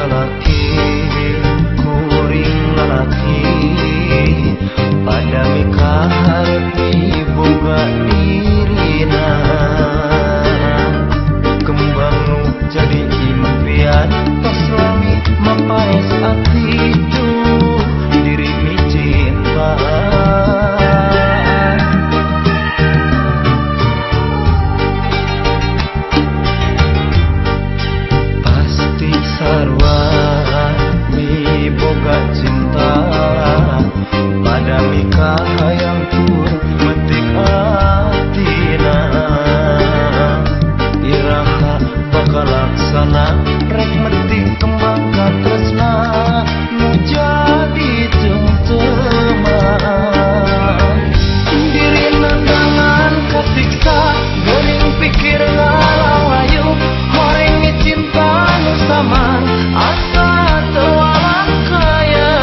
lalaki kuring lalaki pada mikah harti boga dirina kembang nu jadi impian tos lami mapaes ati itu diri mi cinta pasti sarwa mi boga cinta pada mikah yang tur metik atina iraha bakal laksana rek metik kembang katresna nu jadi cengceman diri nandangan katiksa geuning pikir ngalawayu horeng mi cinta nu saman asa teu alang kaya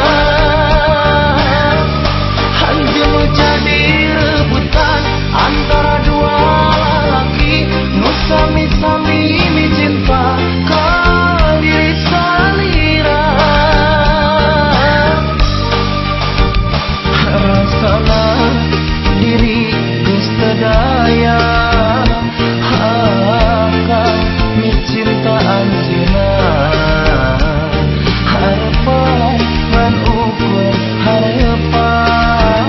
anjeun nu jadi rebutan antara dua lalaki nu sami-sami mi cinta ka diri salira rasana diri geus teu daya akan mi cinta anjeunna harepan ngan ukur harepan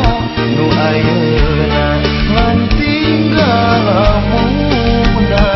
nu ayeuna ngan tinggal lamunna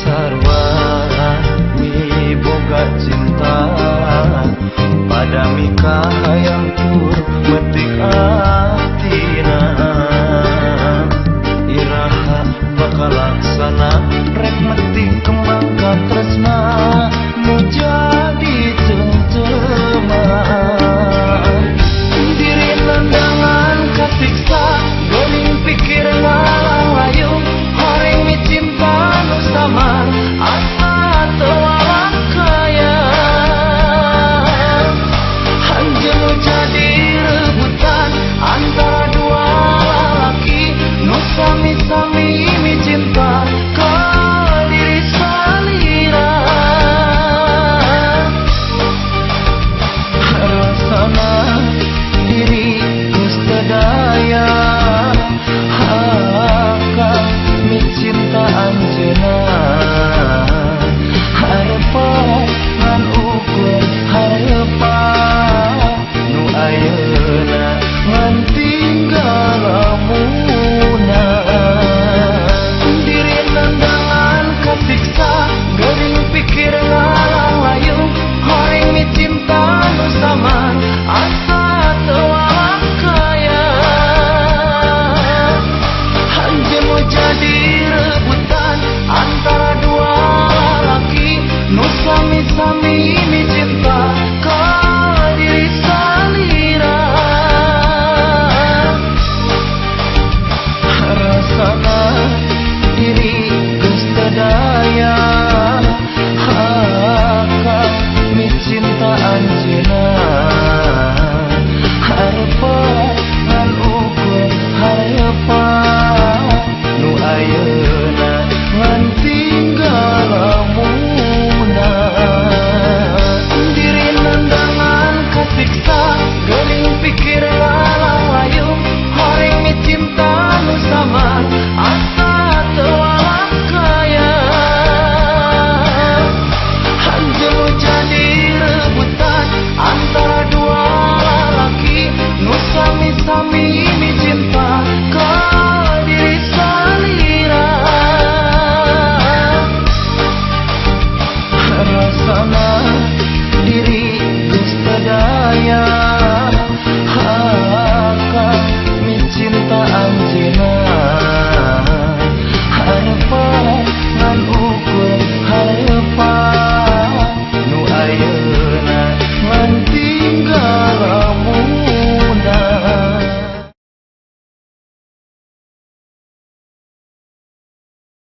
sarwa mi boga cinta pada mikah yang tur metik atina iraha bakal laksana rek metik kembang katresna nu jadi cengceman diri nandangan katiksa geuning pikir ngalawayu horeng mi cinta nu saman asa teu alang kaya anjeun nu jadi rebutan antara dua lalaki nu sami-sami mi cinta ka diri salira rasana diri geus teu daya akan mi cinta anjeunna harepan ngan ukur harepan nu ayeuna ngan tinggal lamunna diri nandangan katiksa geuning pikir ngalawayu horeng mi cinta nu saman asa teu alang kaya anjeun nu jadi rebutan antara dua lalaki nu sami-sami mi cinta ka diri salira rasana diri geus teu daya akan mi cinta anjeunna harepan ngan ukur harepan nu ayeuna ngan tinggal lamunna diri nandangan katiksa geuning pikir ngalawayu horeng mi cinta nu saman asa teu alang kaya anjeun nu jadi rebutan antara dua lalaki nu sami-sami mi cinta ka diri salira rasana diri geus teu daya